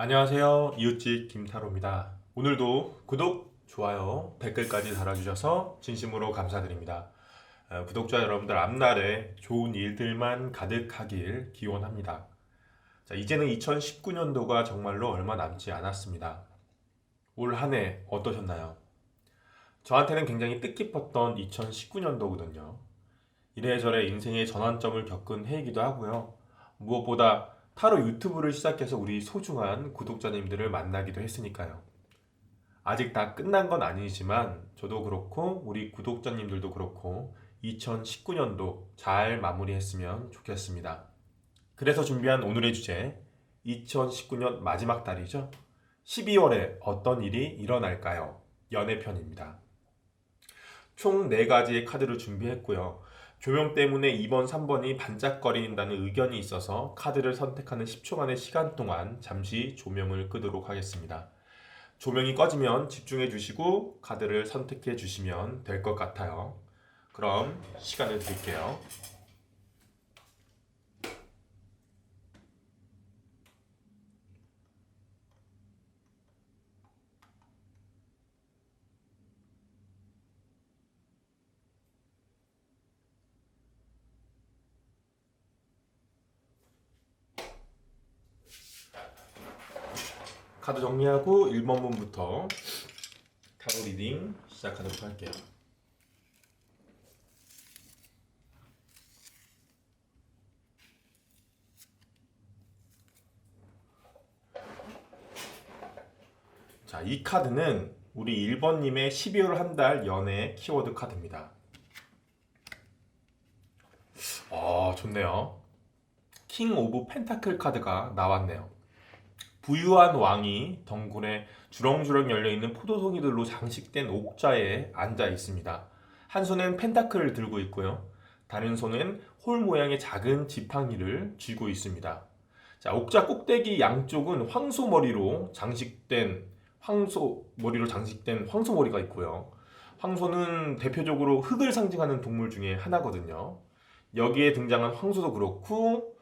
안녕하세요. 이웃집 김타로입니다. 오늘도 구독, 좋아요, 댓글까지 달아주셔서 진심으로 감사드립니다. 구독자 여러분들 앞날에 좋은 일들만 가득하길 기원합니다. 자, 이제는 2019년도가 정말로 얼마 남지 않았습니다. 올 한 해 어떠셨나요? 저한테는 굉장히 뜻깊었던 2019년도거든요. 이래저래 인생의 전환점을 겪은 해이기도 하고요. 무엇보다 타로 유튜브를 시작해서 우리 소중한 구독자님들을 만나기도 했으니까요. 아직 다 끝난 건 아니지만 저도 그렇고 우리 구독자님들도 그렇고 2019년도 잘 마무리했으면 좋겠습니다. 그래서 준비한 오늘의 주제 2019년 마지막 달이죠. 12월에 어떤 일이 일어날까요? 연애편입니다. 총 4가지의 카드를 준비했고요. 조명 때문에 2번, 3번이 반짝거린다는 의견이 있어서 카드를 선택하는 10초간의 시간 동안 잠시 조명을 끄도록 하겠습니다. 조명이 꺼지면 집중해 주시고 카드를 선택해 주시면 될 것 같아요. 그럼 시간을 드릴게요. 카드 정리하고 1번 문부터 타로 리딩 시작하도록 할게요. 자, 이 카드는 우리 1번님의 12월 한 달 연애 키워드 카드입니다. 좋네요. 킹 오브 펜타클 카드가 나왔네요. 부유한 왕이 덩굴에 주렁주렁 열려있는 포도송이들로 장식된 옥자에 앉아 있습니다. 한 손엔 펜타클을 들고 있고요. 다른 손엔 홀 모양의 작은 지팡이를 쥐고 있습니다. 자, 옥자 꼭대기 양쪽은 황소머리로 장식된 황소머리가 있고요. 황소는 대표적으로 흙을 상징하는 동물 중에 하나거든요. 여기에 등장한 황소도 그렇고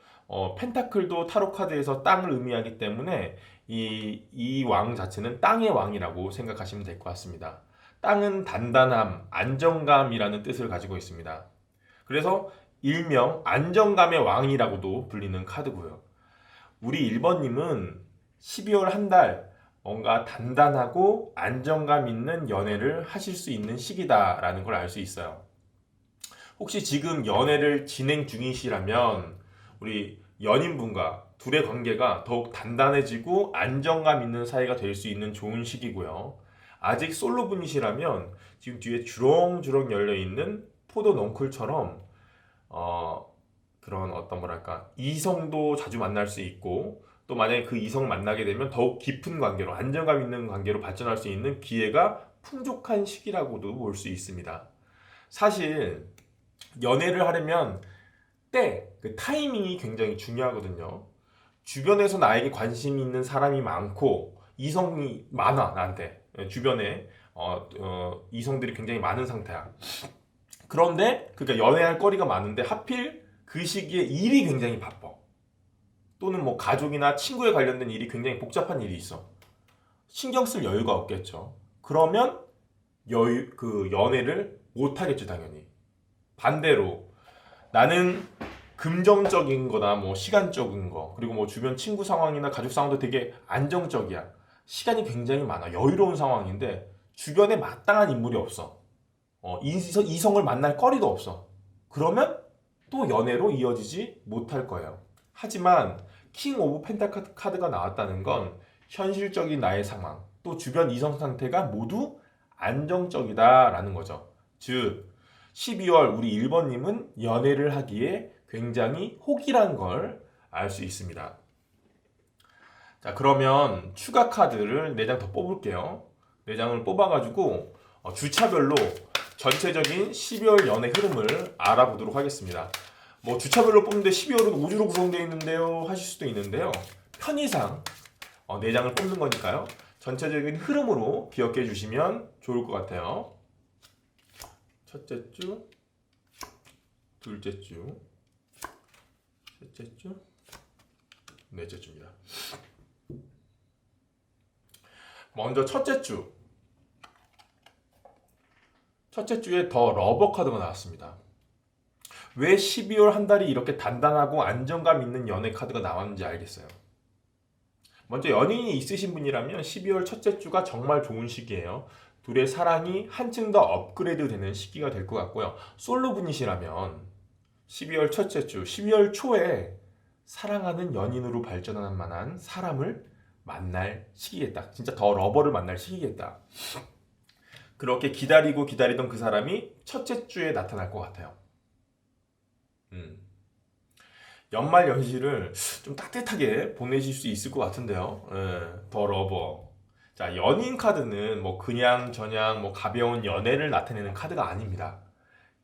펜타클도 타로 카드에서 땅을 의미하기 때문에 이 왕 자체는 땅의 왕이라고 생각하시면 될 것 같습니다. 땅은 단단함, 안정감이라는 뜻을 가지고 있습니다. 그래서 일명 안정감의 왕이라고도 불리는 카드고요. 우리 1번님은 12월 한 달 뭔가 단단하고 안정감 있는 연애를 하실 수 있는 시기다라는 걸 알 수 있어요. 혹시 지금 연애를 진행 중이시라면 우리 연인분과 둘의 관계가 더욱 단단해지고 안정감 있는 사이가 될 수 있는 좋은 시기고요. 아직 솔로분이시라면 지금 뒤에 주렁주렁 열려있는 포도 넝쿨처럼 그런 어떤 뭐랄까 이성도 자주 만날 수 있고 또 만약에 그 이성 만나게 되면 더욱 깊은 관계로 안정감 있는 관계로 발전할 수 있는 기회가 풍족한 시기라고도 볼 수 있습니다. 사실 연애를 하려면 그 타이밍이 굉장히 중요하거든요. 주변에서 나에게 관심이 있는 사람이 많고 이성이 많아 나한테 주변에 이성들이 굉장히 많은 상태야. 그런데 그러니까 연애할 거리가 많은데 하필 그 시기에 일이 굉장히 바빠. 또는 뭐 가족이나 친구에 관련된 일이 굉장히 복잡한 일이 있어. 신경 쓸 여유가 없겠죠. 그러면 그 연애를 못 하겠죠, 당연히. 반대로 나는 금전적인 거나 뭐 시간적인 거 그리고 뭐 주변 친구 상황이나 가족 상황도 되게 안정적이야. 시간이 굉장히 많아. 여유로운 상황인데 주변에 마땅한 인물이 없어. 이성을 만날 거리도 없어. 그러면 또 연애로 이어지지 못할 거예요. 하지만 킹 오브 펜타클 카드가 나왔다는 건 현실적인 나의 상황 또 주변 이성 상태가 모두 안정적이다라는 거죠. 즉 12월 우리 1번님은 연애를 하기에 굉장히 혹이란 걸 알 수 있습니다. 자, 그러면 추가 카드를 4장 더 뽑을게요. 4장을 뽑아가지고 주차별로 전체적인 12월 연애 흐름을 알아보도록 하겠습니다. 뭐 주차별로 뽑는데 12월은 5주로 구성되어 있는데요 하실 수도 있는데요. 편의상 4장을 뽑는 거니까요. 전체적인 흐름으로 기억해 주시면 좋을 것 같아요. 첫째 주, 둘째 주, 셋째 주, 넷째 주입니다. 먼저 첫째 주에 더 러버 카드가 나왔습니다. 왜 12월 한 달이 이렇게 단단하고 안정감 있는 연애 카드가 나왔는지 알겠어요. 먼저 연인이 있으신 분이라면 12월 첫째 주가 정말 좋은 시기예요. 둘의 사랑이 한층 더 업그레이드 되는 시기가 될 것 같고요. 솔로 분이시라면 12월 첫째 주, 12월 초에 사랑하는 연인으로 발전할 만한 사람을 만날 시기겠다. 진짜 더 러버를 만날 시기겠다. 그렇게 기다리던 그 사람이 첫째 주에 나타날 것 같아요. 연말 연시를 좀 따뜻하게 보내실 수 있을 것 같은데요. 더 러버. 자, 연인 카드는 뭐 그냥 저냥 뭐 가벼운 연애를 나타내는 카드가 아닙니다.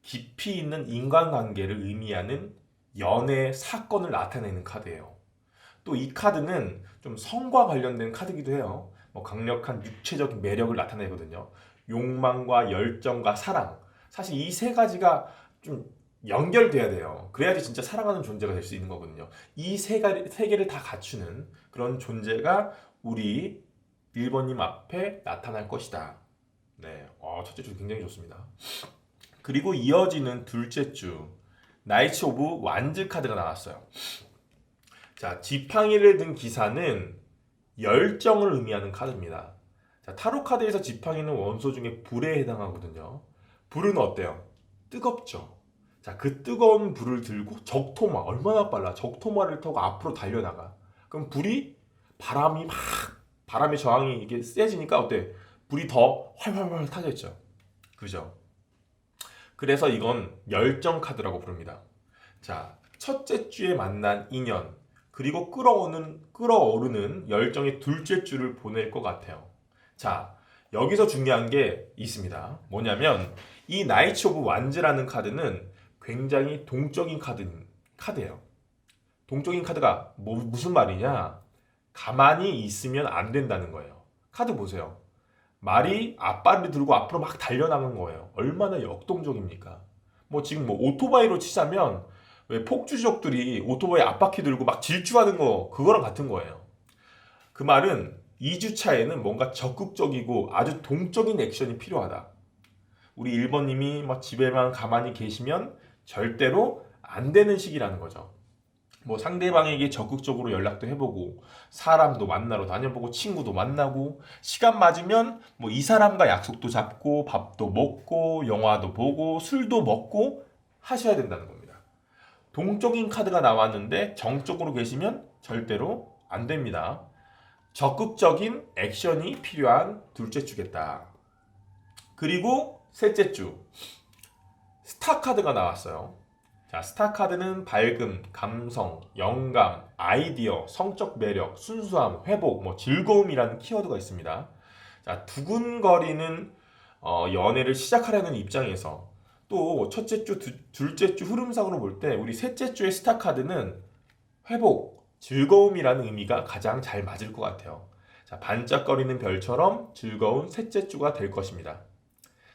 깊이 있는 인간관계를 의미하는 연애 사건을 나타내는 카드예요. 또 이 카드는 좀 성과 관련된 카드기도 해요. 뭐 강력한 육체적인 매력을 나타내거든요. 욕망과 열정과 사랑. 사실 이 세 가지가 좀 연결돼야 돼요. 그래야지 진짜 사랑하는 존재가 될 수 있는 거거든요. 이 세 개를 다 갖추는 그런 존재가 우리 1번님 앞에 나타날 것이다. 네, 첫째 주 굉장히 좋습니다. 그리고 이어지는 둘째 주 나이츠 오브 완즈 카드가 나왔어요. 자, 지팡이를 든 기사는 열정을 의미하는 카드입니다. 자, 타로 카드에서 지팡이는 원소 중에 불에 해당하거든요. 불은 어때요? 뜨겁죠. 자, 그 뜨거운 불을 들고 적토마, 얼마나 빨라? 적토마를 타고 앞으로 달려나가. 그럼 바람의 저항이 이게 세지니까 어때? 불이 더 활활활 타겠죠. 그죠? 그래서 이건 열정 카드라고 부릅니다. 자, 첫째 주에 만난 인연, 그리고 끓어오르는 열정의 둘째 주를 보낼 것 같아요. 자, 여기서 중요한 게 있습니다. 뭐냐면 이 나이츠 오브 완즈라는 카드는 굉장히 동적인 카드예요. 동적인 카드가 무슨 말이냐? 가만히 있으면 안 된다는 거예요. 카드 보세요. 말이 앞발을 들고 앞으로 막 달려나간 거예요. 얼마나 역동적입니까? 뭐 지금 뭐 오토바이로 치자면 왜 폭주족들이 오토바이 앞바퀴 들고 막 질주하는 거 그거랑 같은 거예요. 그 말은 2주차에는 뭔가 적극적이고 아주 동적인 액션이 필요하다. 우리 1번님이 막 집에만 가만히 계시면 절대로 안 되는 시기라는 거죠. 뭐 상대방에게 적극적으로 연락도 해보고 사람도 만나러 다녀보고 친구도 만나고 시간 맞으면 뭐 이 사람과 약속도 잡고 밥도 먹고 영화도 보고 술도 먹고 하셔야 된다는 겁니다. 동적인 카드가 나왔는데 정적으로 계시면 절대로 안 됩니다. 적극적인 액션이 필요한 둘째 주겠다. 그리고 셋째 주 스타 카드가 나왔어요. 자, 스타 카드는 밝음, 감성, 영감, 아이디어, 성적 매력, 순수함, 회복, 뭐 즐거움이라는 키워드가 있습니다. 자, 두근거리는 연애를 시작하려는 입장에서 또 첫째 주, 둘째 주 흐름상으로 볼 때 우리 셋째 주의 스타 카드는 회복, 즐거움이라는 의미가 가장 잘 맞을 것 같아요. 자, 반짝거리는 별처럼 즐거운 셋째 주가 될 것입니다.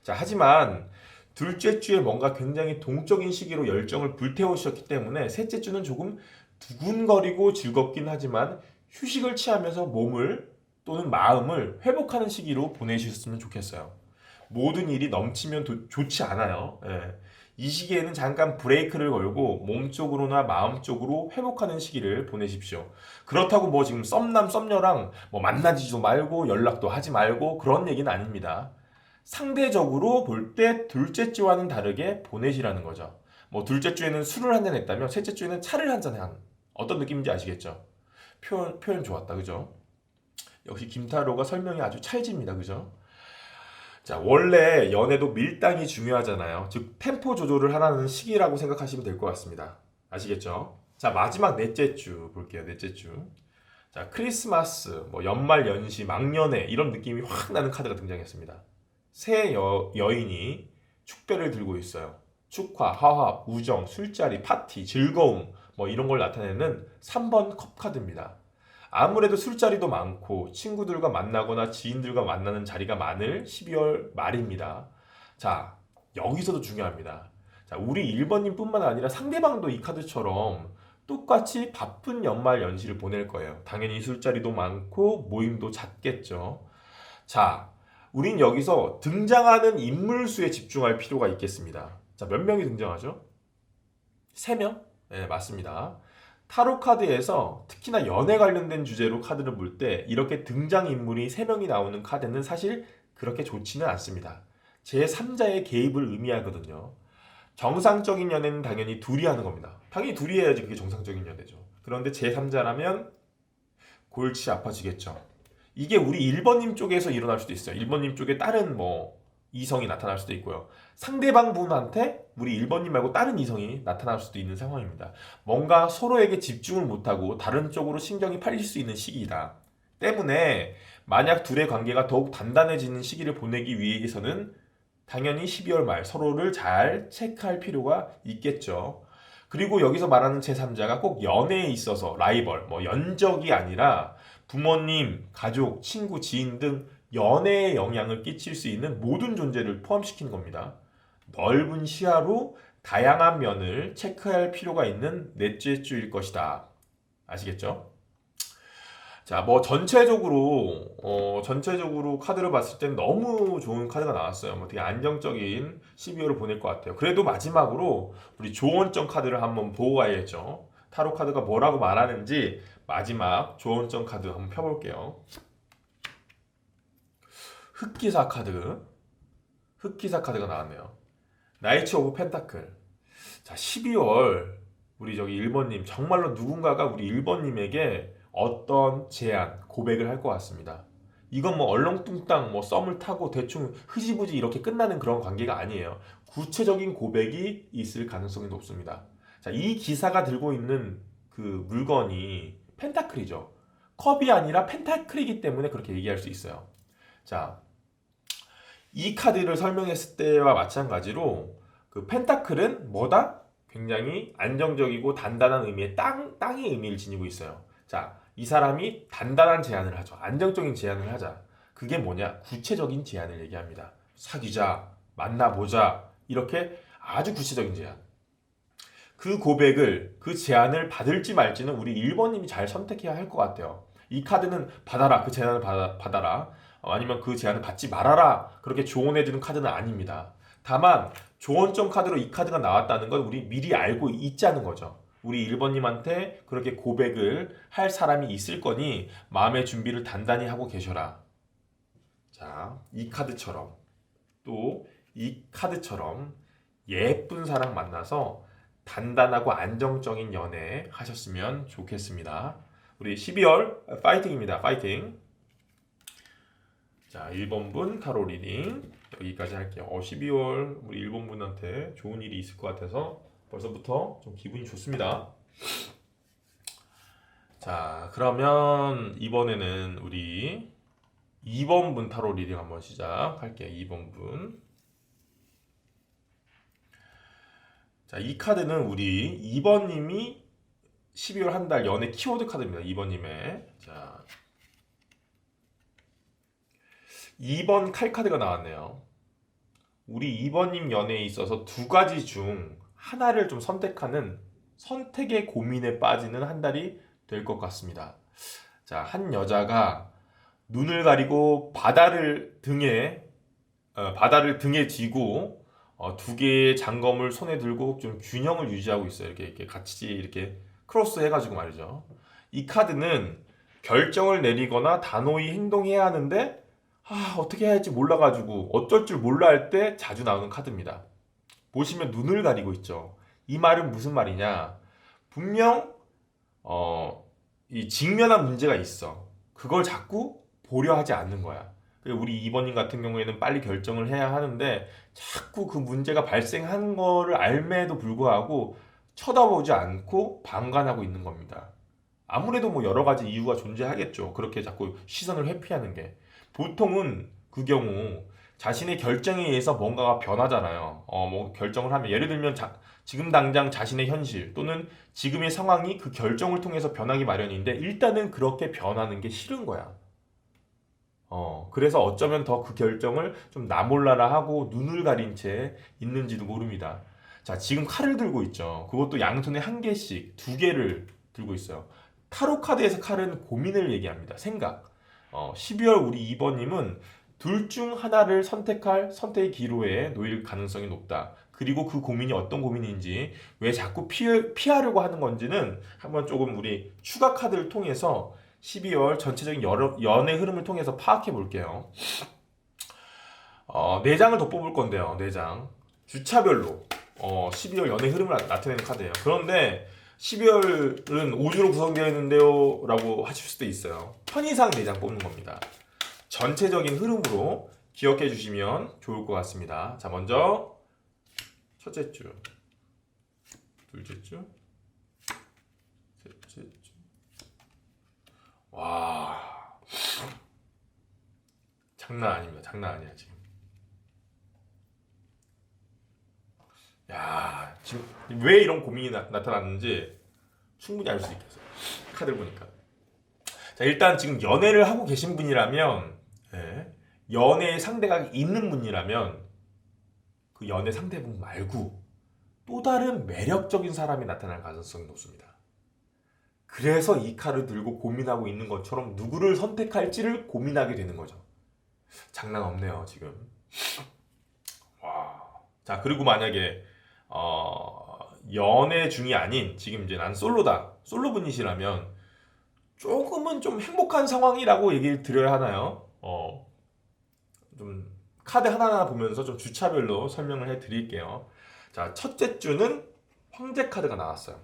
자, 하지만 둘째 주에 뭔가 굉장히 동적인 시기로 열정을 불태우셨기 때문에 셋째 주는 조금 두근거리고 즐겁긴 하지만 휴식을 취하면서 몸을 또는 마음을 회복하는 시기로 보내셨으면 좋겠어요. 모든 일이 넘치면 좋지 않아요. 예. 이 시기에는 잠깐 브레이크를 걸고 몸쪽으로나 마음쪽으로 회복하는 시기를 보내십시오. 그렇다고 뭐 지금 썸녀랑 뭐 만나지도 말고 연락도 하지 말고 그런 얘기는 아닙니다. 상대적으로 볼 때 둘째 주와는 다르게 보내시라는 거죠. 뭐 둘째 주에는 술을 한잔 했다면 셋째 주에는 차를 한잔 한 어떤 느낌인지 아시겠죠? 표현 좋았다, 그죠? 역시 김타로가 설명이 아주 찰집니다, 그죠? 자, 원래 연애도 밀당이 중요하잖아요. 즉 템포 조절을 하라는 시기라고 생각하시면 될 것 같습니다. 아시겠죠? 자, 마지막 넷째 주 볼게요. 넷째 주. 자, 크리스마스, 뭐 연말 연시, 막년회 이런 느낌이 확 나는 카드가 등장했습니다. 새 여인이 축배를 들고 있어요. 축하, 화합, 우정, 술자리, 파티, 즐거움 뭐 이런 걸 나타내는 3번 컵 카드입니다. 아무래도 술자리도 많고 친구들과 만나거나 지인들과 만나는 자리가 많을 12월 말입니다. 자, 여기서도 중요합니다. 자, 우리 1번님 뿐만 아니라 상대방도 이 카드처럼 똑같이 바쁜 연말 연시를 보낼 거예요. 당연히 술자리도 많고 모임도 잦겠죠. 자, 우린 여기서 등장하는 인물 수에 집중할 필요가 있겠습니다. 자, 몇 명이 등장하죠? 3명? 네, 맞습니다. 타로 카드에서 특히나 연애 관련된 주제로 카드를 볼 때 이렇게 등장인물이 3명이 나오는 카드는 사실 그렇게 좋지는 않습니다. 제3자의 개입을 의미하거든요. 정상적인 연애는 당연히 둘이 하는 겁니다. 당연히 둘이 해야지 그게 정상적인 연애죠. 그런데 제3자라면 골치 아파지겠죠. 이게 우리 1번님 쪽에서 일어날 수도 있어요. 1번님 쪽에 다른 이성이 나타날 수도 있고요. 상대방 분한테 우리 1번님 말고 다른 이성이 나타날 수도 있는 상황입니다. 뭔가 서로에게 집중을 못하고 다른 쪽으로 신경이 팔릴 수 있는 시기이다. 때문에 만약 둘의 관계가 더욱 단단해지는 시기를 보내기 위해서는 당연히 12월 말 서로를 잘 체크할 필요가 있겠죠. 그리고 여기서 말하는 제3자가 꼭 연애에 있어서 라이벌, 연적이 아니라 부모님, 가족, 친구, 지인 등 연애에 영향을 끼칠 수 있는 모든 존재를 포함시키는 겁니다. 넓은 시야로 다양한 면을 체크할 필요가 있는 넷째 주일 것이다. 아시겠죠? 자, 전체적으로 카드를 봤을 땐 너무 좋은 카드가 나왔어요. 되게 안정적인 12월을 보낼 것 같아요. 그래도 마지막으로 우리 조언점 카드를 한번 보고 가야겠죠. 타로 카드가 뭐라고 말하는지 마지막 조언점 카드 한번 펴볼게요. 흑기사 카드가 나왔네요. 나이츠 오브 펜타클. 자, 12월 우리 저기 1번님 정말로 누군가가 우리 1번님에게 어떤 제안, 고백을 할 것 같습니다. 이건 얼렁뚱땅 썸을 타고 대충 흐지부지 이렇게 끝나는 그런 관계가 아니에요. 구체적인 고백이 있을 가능성이 높습니다. 자, 이 기사가 들고 있는 그 물건이 펜타클이죠. 컵이 아니라 펜타클이기 때문에 그렇게 얘기할 수 있어요. 자, 이 카드를 설명했을 때와 마찬가지로 그 펜타클은 뭐다? 굉장히 안정적이고 단단한 의미의 땅의 의미를 지니고 있어요. 자, 이 사람이 단단한 제안을 하죠. 안정적인 제안을 하자. 그게 뭐냐? 구체적인 제안을 얘기합니다. 사귀자, 만나보자, 이렇게 아주 구체적인 제안. 그 고백을, 그 제안을 받을지 말지는 우리 1번님이 잘 선택해야 할 것 같아요. 이 카드는 받아라, 그 제안을 받아라. 아니면 그 제안을 받지 말아라. 그렇게 조언해주는 카드는 아닙니다. 다만 조언점 카드로 이 카드가 나왔다는 건 우리 미리 알고 있자는 거죠. 우리 1번님한테 그렇게 고백을 할 사람이 있을 거니 마음의 준비를 단단히 하고 계셔라. 자, 이 카드처럼 또 이 카드처럼 예쁜 사랑 만나서 단단하고 안정적인 연애 하셨으면 좋겠습니다. 우리 12월 파이팅입니다. 파이팅. 자, 1번분 타로 리딩 여기까지 할게요. 12월 우리 1번분한테 좋은 일이 있을 것 같아서 벌써부터 좀 기분이 좋습니다. 자, 그러면 이번에는 우리 2번분 타로 리딩 한번 시작할게요. 2번분. 자, 이 카드는 우리 2번님이 12월 한 달 연애 키워드 카드입니다. 2번님의. 자, 2번 칼카드가 나왔네요. 우리 2번님 연애에 있어서 두 가지 중 하나를 좀 선택하는 선택의 고민에 빠지는 한 달이 될 것 같습니다. 자, 한 여자가 눈을 가리고 바다를 등에 쥐고 두 개의 장검을 손에 들고 좀 균형을 유지하고 있어요. 이렇게 같이 이렇게 크로스 해가지고 말이죠. 이 카드는 결정을 내리거나 단호히 행동해야 하는데 어떻게 해야 할지 몰라가지고 어쩔 줄 몰라 할 때 자주 나오는 카드입니다. 보시면 눈을 가리고 있죠. 이 말은 무슨 말이냐? 분명 이 직면한 문제가 있어. 그걸 자꾸 보려 하지 않는 거야. 우리 2번님 같은 경우에는 빨리 결정을 해야 하는데 자꾸 그 문제가 발생한 거를 알매도 불구하고 쳐다보지 않고 방관하고 있는 겁니다. 아무래도 여러 가지 이유가 존재하겠죠. 그렇게 자꾸 시선을 회피하는 게. 보통은 그 경우 자신의 결정에 의해서 뭔가가 변하잖아요. 결정을 하면 예를 들면 지금 당장 자신의 현실 또는 지금의 상황이 그 결정을 통해서 변하기 마련인데 일단은 그렇게 변하는 게 싫은 거야. 그래서 어쩌면 더 그 결정을 좀 나몰라라 하고 눈을 가린 채 있는지도 모릅니다. 자, 지금 칼을 들고 있죠. 그것도 양손에 한 개씩, 두 개를 들고 있어요. 타로 카드에서 칼은 고민을 얘기합니다. 생각. 12월 우리 2번님은 둘 중 하나를 선택할 선택의 기로에 놓일 가능성이 높다. 그리고 그 고민이 어떤 고민인지, 왜 자꾸 피하려고 하는 건지는 한번 조금 우리 추가 카드를 통해서 12월 전체적인 연애 흐름을 통해서 파악해 볼게요. 4장을 더 뽑을 건데요. 4장. 주차별로 12월 연애 흐름을 나타내는 카드예요. 그런데 12월은 5주로 구성되어 있는데요 라고 하실 수도 있어요. 편의상 4장 뽑는 겁니다. 전체적인 흐름으로 기억해 주시면 좋을 것 같습니다. 자, 먼저 첫째 주, 둘째 주, 셋째 주. 와, 장난 아닙니다. 장난 아니야 지금. 야, 지금 왜 이런 고민이 나타났는지 충분히 알 수 있겠어요. 카드를 보니까. 자, 일단 지금 연애를 하고 계신 분이라면, 연애의 상대가 있는 분이라면 그 연애 상대분 말고 또 다른 매력적인 사람이 나타날 가능성이 높습니다. 그래서 이 카드 들고 고민하고 있는 것처럼 누구를 선택할지를 고민하게 되는 거죠. 장난 없네요 지금. 와. 자, 그리고 만약에 연애 중이 아닌 지금 이제 난 솔로다, 솔로분이시라면 조금은 좀 행복한 상황이라고 얘기를 드려야 하나요? 좀 카드 하나하나 보면서 좀 주차별로 설명을 해 드릴게요. 자, 첫째 주는 황제 카드가 나왔어요.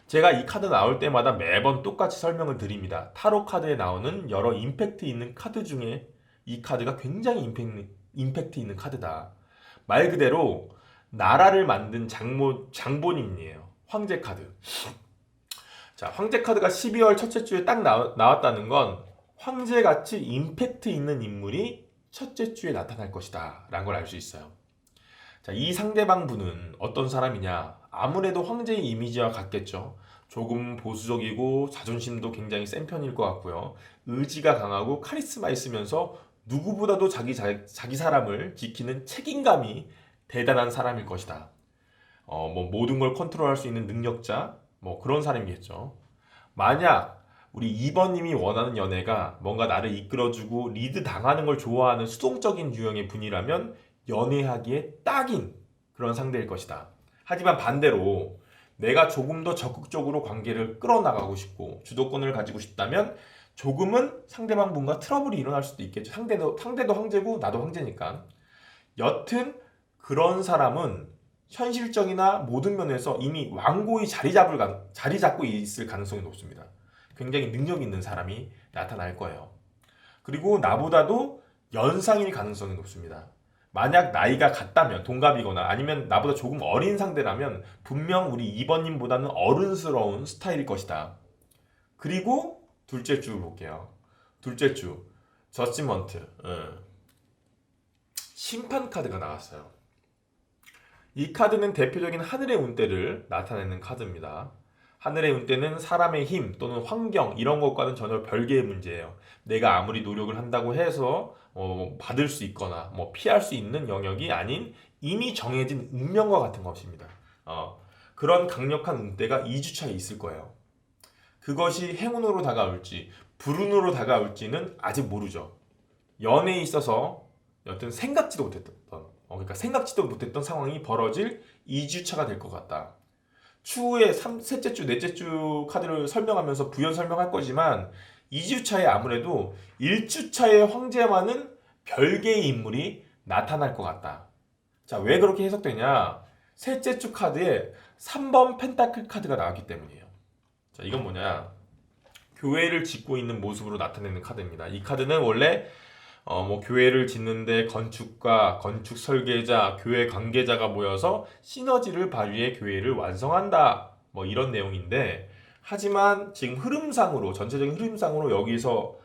제가 이 카드 나올 때마다 매번 똑같이 설명을 드립니다. 타로 카드에 나오는 여러 임팩트 있는 카드 중에 이 카드가 굉장히 임팩트 있는 카드다. 말 그대로 나라를 만든 장본인이에요. 황제 카드. 자, 황제 카드가 12월 첫째 주에 딱 나왔다는 건 황제같이 임팩트 있는 인물이 첫째 주에 나타날 것이다 라는 걸 알 수 있어요. 자, 이 상대방 분은 어떤 사람이냐? 아무래도 황제의 이미지와 같겠죠. 조금 보수적이고 자존심도 굉장히 센 편일 것 같고요. 의지가 강하고 카리스마 있으면서 누구보다도 자기 사람을 지키는 책임감이 대단한 사람일 것이다. 모든 걸 컨트롤할 수 있는 능력자, 그런 사람이겠죠. 만약 우리 2번님이 원하는 연애가 뭔가 나를 이끌어주고 리드 당하는 걸 좋아하는 수동적인 유형의 분이라면 연애하기에 딱인 그런 상대일 것이다. 하지만 반대로 내가 조금 더 적극적으로 관계를 끌어나가고 싶고 주도권을 가지고 싶다면 조금은 상대방 분과 트러블이 일어날 수도 있겠죠. 상대도 황제고 나도 황제니까. 여튼 그런 사람은 현실적이나 모든 면에서 이미 완고히 자리 잡고 있을 가능성이 높습니다. 굉장히 능력 있는 사람이 나타날 거예요. 그리고 나보다도 연상일 가능성이 높습니다. 만약 나이가 같다면, 동갑이거나 아니면 나보다 조금 어린 상대라면 분명 우리 2번님보다는 어른스러운 스타일일 것이다. 그리고 둘째 주 볼게요. 둘째 주 저지먼트, 심판 카드가 나왔어요. 이 카드는 대표적인 하늘의 운대를 나타내는 카드입니다. 하늘의 운대는 사람의 힘 또는 환경 이런 것과는 전혀 별개의 문제예요. 내가 아무리 노력을 한다고 해서 받을 수 있거나 피할 수 있는 영역이 아닌 이미 정해진 운명과 같은 것입니다. 그런 강력한 운대가 2주차에 있을 거예요. 그것이 행운으로 다가올지 불운으로 다가올지는 아직 모르죠. 연애에 있어서 여튼 생각지도 못했던 상황이 벌어질 2주차가 될 것 같다. 추후에 셋째 주, 넷째 주 카드를 설명하면서 부연 설명할 거지만 2주차에 아무래도 1주차의 황제와는 별개의 인물이 나타날 것 같다. 자, 왜 그렇게 해석되냐? 셋째 주 카드에 3번 펜타클 카드가 나왔기 때문이에요. 자, 이건 뭐냐? 교회를 짓고 있는 모습으로 나타내는 카드입니다. 이 카드는 원래 교회를 짓는데 건축가, 건축 설계자, 교회 관계자가 모여서 시너지를 발휘해 교회를 완성한다. 이런 내용인데, 하지만 지금 전체적인 흐름상으로 여기서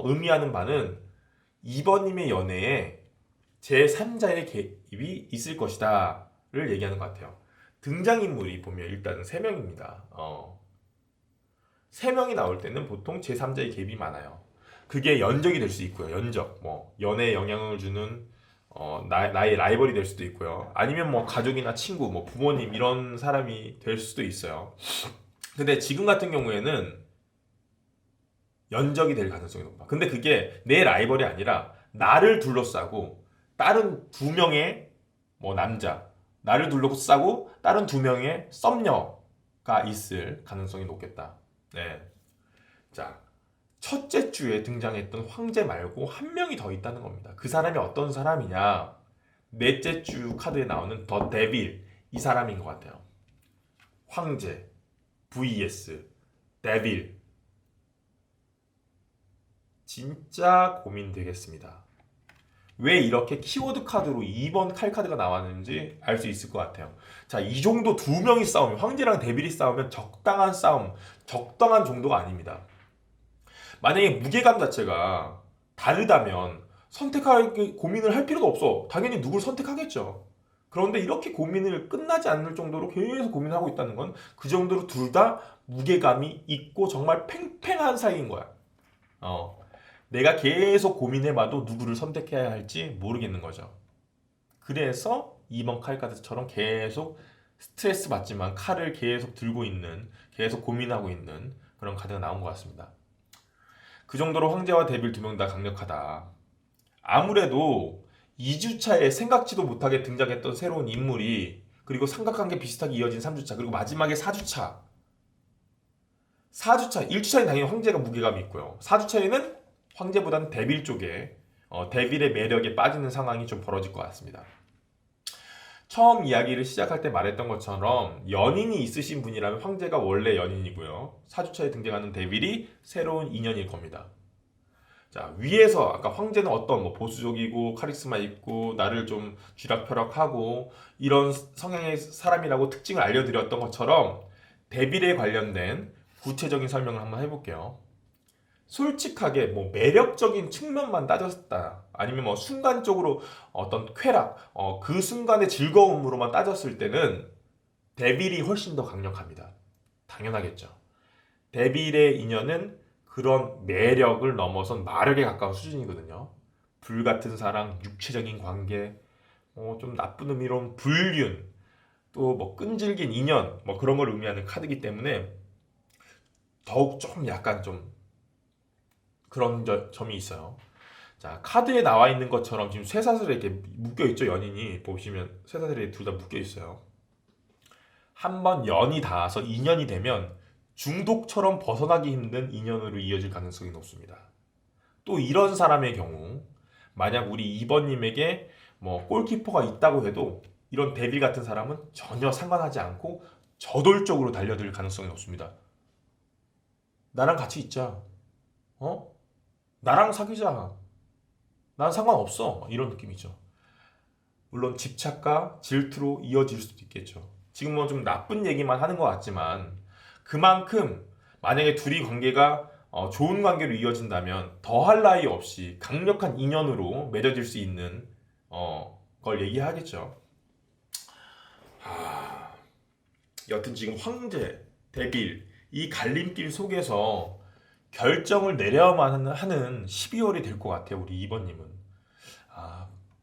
의미하는 바는 2번님의 연애에 제3자의 개입이 있을 것이다를 얘기하는 것 같아요. 등장인물이 보면 일단은 3명입니다. 3명이 나올 때는 보통 제3자의 개입이 많아요. 그게 연적이 될 수 있고요. 연적, 연애에 영향을 주는 나의 라이벌이 될 수도 있고요. 아니면 가족이나 친구, 부모님 이런 사람이 될 수도 있어요. 근데 지금 같은 경우에는 연적이 될 가능성이 높아. 근데 그게 내 라이벌이 아니라 나를 둘러싸고 다른 두 명의 뭐 남자, 나를 둘러싸고 다른 두 명의 썸녀가 있을 가능성이 높겠다. 네. 자, 첫째 주에 등장했던 황제 말고 한 명이 더 있다는 겁니다. 그 사람이 어떤 사람이냐? 넷째 주 카드에 나오는 더 데빌, 이 사람인 것 같아요. 황제 vs 데빌. 진짜 고민되겠습니다. 왜 이렇게 키워드 카드로 2번 칼 카드가 나왔는지 알 수 있을 것 같아요. 자, 이 정도 두 명이 싸우면, 황제랑 데빌이 싸우면 적당한 싸움, 적당한 정도가 아닙니다. 만약에 무게감 자체가 다르다면 선택할 고민을 할 필요도 없어. 당연히 누굴 선택하겠죠. 그런데 이렇게 고민을 끝나지 않을 정도로 계속 고민하고 있다는 건 그 정도로 둘 다 무게감이 있고 정말 팽팽한 사이인 거야. 내가 계속 고민해봐도 누구를 선택해야 할지 모르겠는 거죠. 그래서 2번 칼 카드처럼 계속 스트레스 받지만 칼을 계속 들고 있는, 계속 고민하고 있는 그런 카드가 나온 것 같습니다. 그 정도로 황제와 데빌 두 명 다 강력하다. 아무래도 2주차에 생각지도 못하게 등장했던 새로운 인물이, 그리고 삼각관계 비슷하게 이어진 3주차, 그리고 마지막에 4주차. 1주차에는 당연히 황제가 무게감이 있고요. 4주차에는 황제보다는 데빌 쪽에 데빌의 매력에 빠지는 상황이 좀 벌어질 것 같습니다. 처음 이야기를 시작할 때 말했던 것처럼 연인이 있으신 분이라면 황제가 원래 연인이고요. 4주차에 등장하는 데빌이 새로운 인연일 겁니다. 자, 위에서 아까 황제는 어떤 뭐 보수적이고 카리스마 있고 나를 좀 쥐락펴락하고 이런 성향의 사람이라고 특징을 알려드렸던 것처럼 데빌에 관련된 구체적인 설명을 한번 해볼게요. 솔직하게 뭐 매력적인 측면만 따졌다, 아니면 뭐 순간적으로 어떤 쾌락, 그 순간의 즐거움으로만 따졌을 때는 데빌이 훨씬 더 강력합니다. 당연하겠죠. 데빌의 인연은 그런 매력을 넘어선 마력에 가까운 수준이거든요. 불같은 사랑, 육체적인 관계, 좀 나쁜 의미로는 불륜, 또 뭐 끈질긴 인연, 뭐 그런 걸 의미하는 카드이기 때문에 더욱 좀 약간 좀 그런 점이 있어요. 자, 카드에 나와 있는 것처럼 지금 쇠사슬에 이렇게 묶여 있죠. 연인이 보시면 쇠사슬에 둘 다 묶여 있어요. 한번 연이 닿아서 인연이 되면 중독처럼 벗어나기 힘든 인연으로 이어질 가능성이 높습니다. 또 이런 사람의 경우, 만약 우리 2번님에게 뭐 골키퍼가 있다고 해도 이런 데빌 같은 사람은 전혀 상관하지 않고 저돌적으로 달려들 가능성이 높습니다. 나랑 같이 있자. 나랑 사귀자. 난 상관없어. 이런 느낌이죠. 물론 집착과 질투로 이어질 수도 있겠죠. 지금 뭐 좀 나쁜 얘기만 하는 것 같지만 그만큼 만약에 둘이 관계가 좋은 관계로 이어진다면 더할 나위 없이 강력한 인연으로 맺어질 수 있는 걸 얘기하겠죠. 여튼 지금 황제, 데빌 이 갈림길 속에서 결정을 내려야만 하는 12월이 될 것 같아요. 우리 2번님은.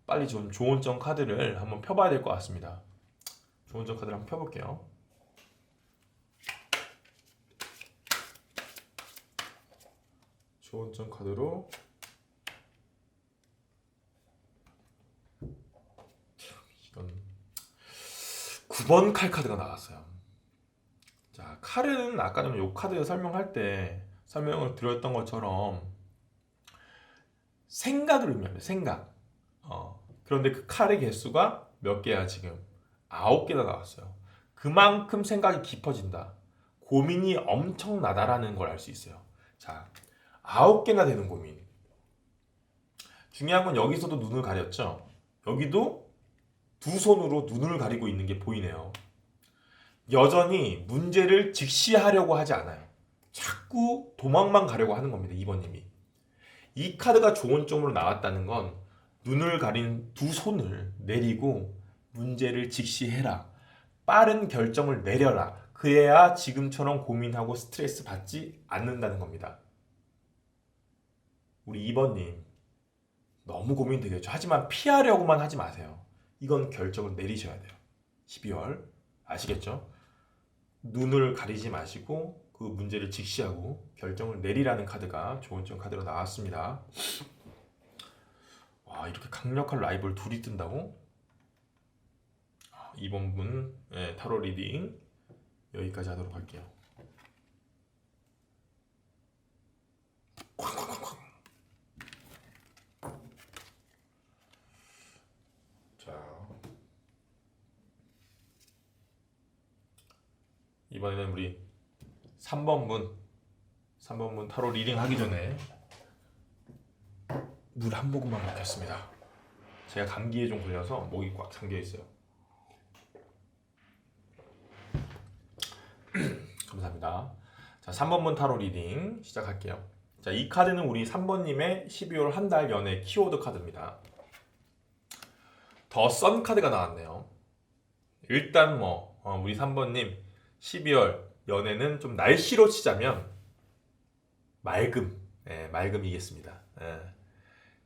빨리 좀 좋은 점 카드를 한번 펴봐야 될 것 같습니다. 좋은 점 카드를 한번 펴볼게요. 좋은 점 카드로 이건 9번 칼 카드가 나왔어요. 자, 칼은 아까 전에 이 카드 설명할 때 설명을 드렸던 것처럼 생각을 의미합니다. 생각. 그런데 그 칼의 개수가 몇 개야 지금? 9개나 나왔어요. 그만큼 생각이 깊어진다. 고민이 엄청나다라는 걸 알 수 있어요. 자, 9개나 되는 고민. 중요한 건 여기서도 눈을 가렸죠. 여기도 두 손으로 눈을 가리고 있는 게 보이네요. 여전히 문제를 직시하려고 하지 않아요. 자꾸 도망만 가려고 하는 겁니다. 2번님이. 이 카드가 좋은 점으로 나왔다는 건 눈을 가린 두 손을 내리고 문제를 직시해라. 빠른 결정을 내려라. 그래야 지금처럼 고민하고 스트레스 받지 않는다는 겁니다. 우리 2번님 너무 고민되겠죠. 하지만 피하려고만 하지 마세요. 이건 결정을 내리셔야 돼요. 12월 아시겠죠? 눈을 가리지 마시고 그 문제를 직시하고 결정을 내리라는 카드가 좋은 점 카드로 나왔습니다. 이렇게 강력한 라이벌 둘이 뜬다고? 이번 분 타로 리딩 여기까지 하도록 할게요. 자, 이번에는 우리 3번 분 타로 리딩 하기 전에 물 한 모금만 먹겠습니다. 제가 감기에 좀 걸려서 목이 꽉 잠겨 있어요. 감사합니다. 자, 3번 분 타로 리딩 시작할게요. 자, 이 카드는 우리 3번님의 12월 한 달 연애 키워드 카드입니다. 더 선 카드가 나왔네요. 일단 우리 3번님 12월 연애는 좀 날씨로 치자면 맑음이겠습니다.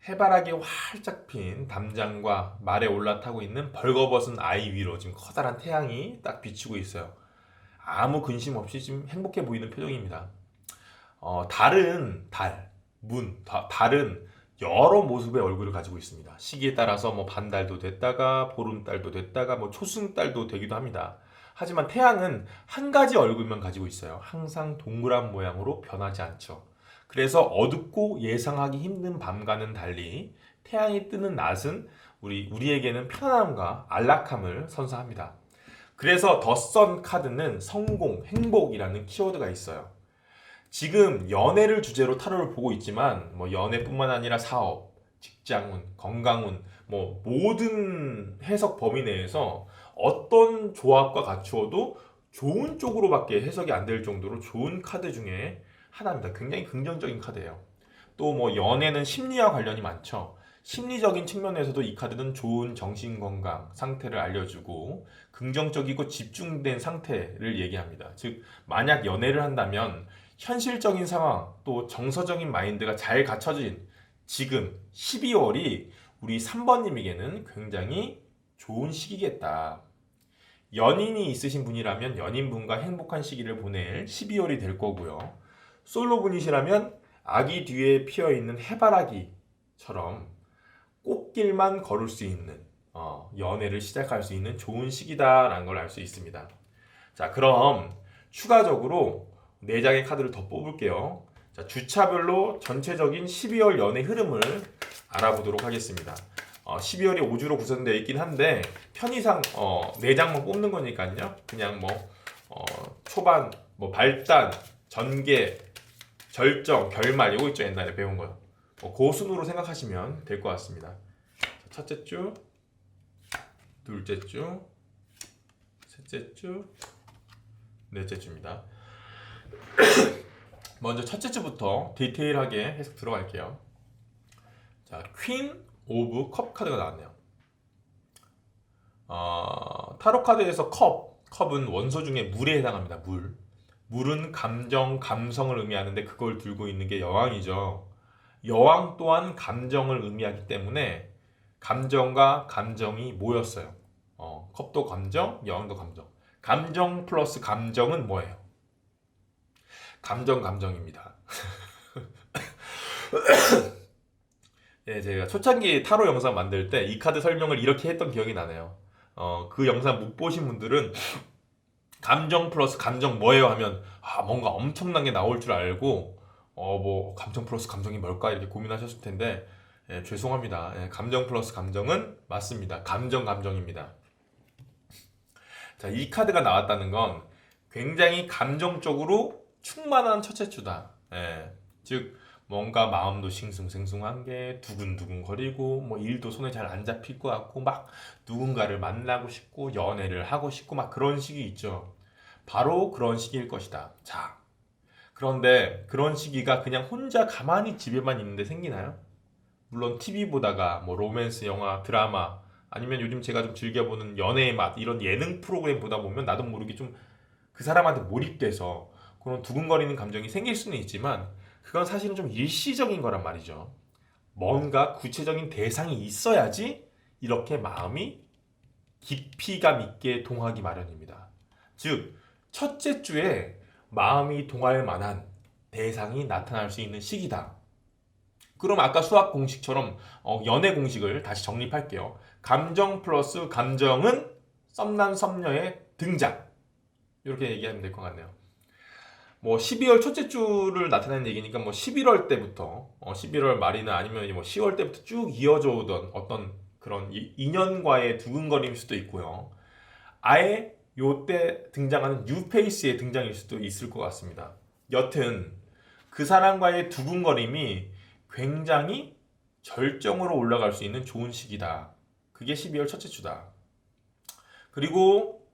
해바라기 활짝 핀 담장과 말에 올라타고 있는 벌거벗은 아이 위로 지금 커다란 태양이 딱 비치고 있어요. 아무 근심 없이 지금 행복해 보이는 표정입니다. 달은 달은 여러 모습의 얼굴을 가지고 있습니다. 시기에 따라서 반달도 됐다가 보름달도 됐다가 초승달도 되기도 합니다. 하지만 태양은 한 가지 얼굴만 가지고 있어요. 항상 동그란 모양으로 변하지 않죠. 그래서 어둡고 예상하기 힘든 밤과는 달리 태양이 뜨는 낮은 우리에게는 편안함과 안락함을 선사합니다. 그래서 더 선 카드는 성공, 행복이라는 키워드가 있어요. 지금 연애를 주제로 타로를 보고 있지만 연애뿐만 아니라 사업, 직장운, 건강운 모든 해석 범위 내에서 어떤 조합과 갖추어도 좋은 쪽으로밖에 해석이 안 될 정도로 좋은 카드 중에 하나입니다. 굉장히 긍정적인 카드예요. 또 연애는 심리와 관련이 많죠. 심리적인 측면에서도 이 카드는 좋은 정신건강 상태를 알려주고 긍정적이고 집중된 상태를 얘기합니다. 즉 만약 연애를 한다면 현실적인 상황 또 정서적인 마인드가 잘 갖춰진 지금 12월이 우리 3번님에게는 굉장히 좋은 시기겠다. 연인이 있으신 분이라면 연인분과 행복한 시기를 보낼 12월이 될 거고요. 솔로분이시라면 아기 뒤에 피어있는 해바라기처럼 꽃길만 걸을 수 있는 연애를 시작할 수 있는 좋은 시기다라는 걸 알 수 있습니다. 자, 그럼 추가적으로 4장의 카드를 더 뽑을게요. 자, 주차별로 전체적인 12월 연애 흐름을 알아보도록 하겠습니다. 12월이 5주로 구성되어 있긴 한데 편의상 4장만 뽑는 거니까요. 그냥 초반, 발단, 전개, 절정, 결말 이거 있죠. 옛날에 배운 거. 그 순으로 생각하시면 될 것 같습니다. 첫째 주, 둘째 주, 셋째 주, 넷째 주입니다. 먼저 첫째 주부터 디테일하게 해석 들어갈게요. 자, 퀸 오브 컵 카드가 나왔네요. 타로 카드에서 컵은 원소 중에 물에 해당합니다. 물은 감정, 감성을 의미하는데 그걸 들고 있는 게 여왕이죠. 여왕 또한 감정을 의미하기 때문에 감정과 감정이 모였어요. 컵도 감정, 여왕도 감정. 감정 플러스 감정은 뭐예요? 감정입니다. 제가 초창기 타로 영상 만들 때 이 카드 설명을 이렇게 했던 기억이 나네요. 그 영상 못 보신 분들은 감정 플러스 감정 뭐예요 하면 뭔가 엄청난 게 나올 줄 알고 감정 플러스 감정이 뭘까 이렇게 고민하셨을 텐데 죄송합니다. 감정 플러스 감정은 맞습니다. 감정입니다. 자, 이 카드가 나왔다는 건 굉장히 감정적으로 충만한 첫째 주다. 즉 뭔가 마음도 싱숭생숭한 게 두근두근거리고 일도 손에 잘 안 잡힐 것 같고 누군가를 만나고 싶고 연애를 하고 싶고 그런 시기 있죠. 바로 그런 시기일 것이다. 자, 그런데 그런 시기가 그냥 혼자 가만히 집에만 있는데 생기나요? 물론 TV 보다가 로맨스 영화, 드라마 아니면 요즘 제가 좀 즐겨보는 연애의 맛 이런 예능 프로그램 보다 보면 나도 모르게 좀 그 사람한테 몰입돼서 그런 두근거리는 감정이 생길 수는 있지만 그건 사실은 좀 일시적인 거란 말이죠. 뭔가 구체적인 대상이 있어야지 이렇게 마음이 깊이감 있게 동하기 마련입니다. 즉 첫째 주에 마음이 동할 만한 대상이 나타날 수 있는 시기다. 그럼 아까 수학 공식처럼 연애 공식을 다시 정립할게요. 감정 플러스 감정은 썸남 썸녀의 등장. 이렇게 얘기하면 될 것 같네요. 뭐 12월 첫째 주를 나타내는 얘기니까 뭐 11월 때부터 11월 말이나 아니면 뭐 10월 때부터 쭉 이어져 오던 어떤 그런 인연과의 두근거림일 수도 있고요. 아예 요때 등장하는 뉴페이스의 등장일 수도 있을 것 같습니다. 여튼 그 사람과의 두근거림이 굉장히 절정으로 올라갈 수 있는 좋은 시기다. 그게 12월 첫째 주다. 그리고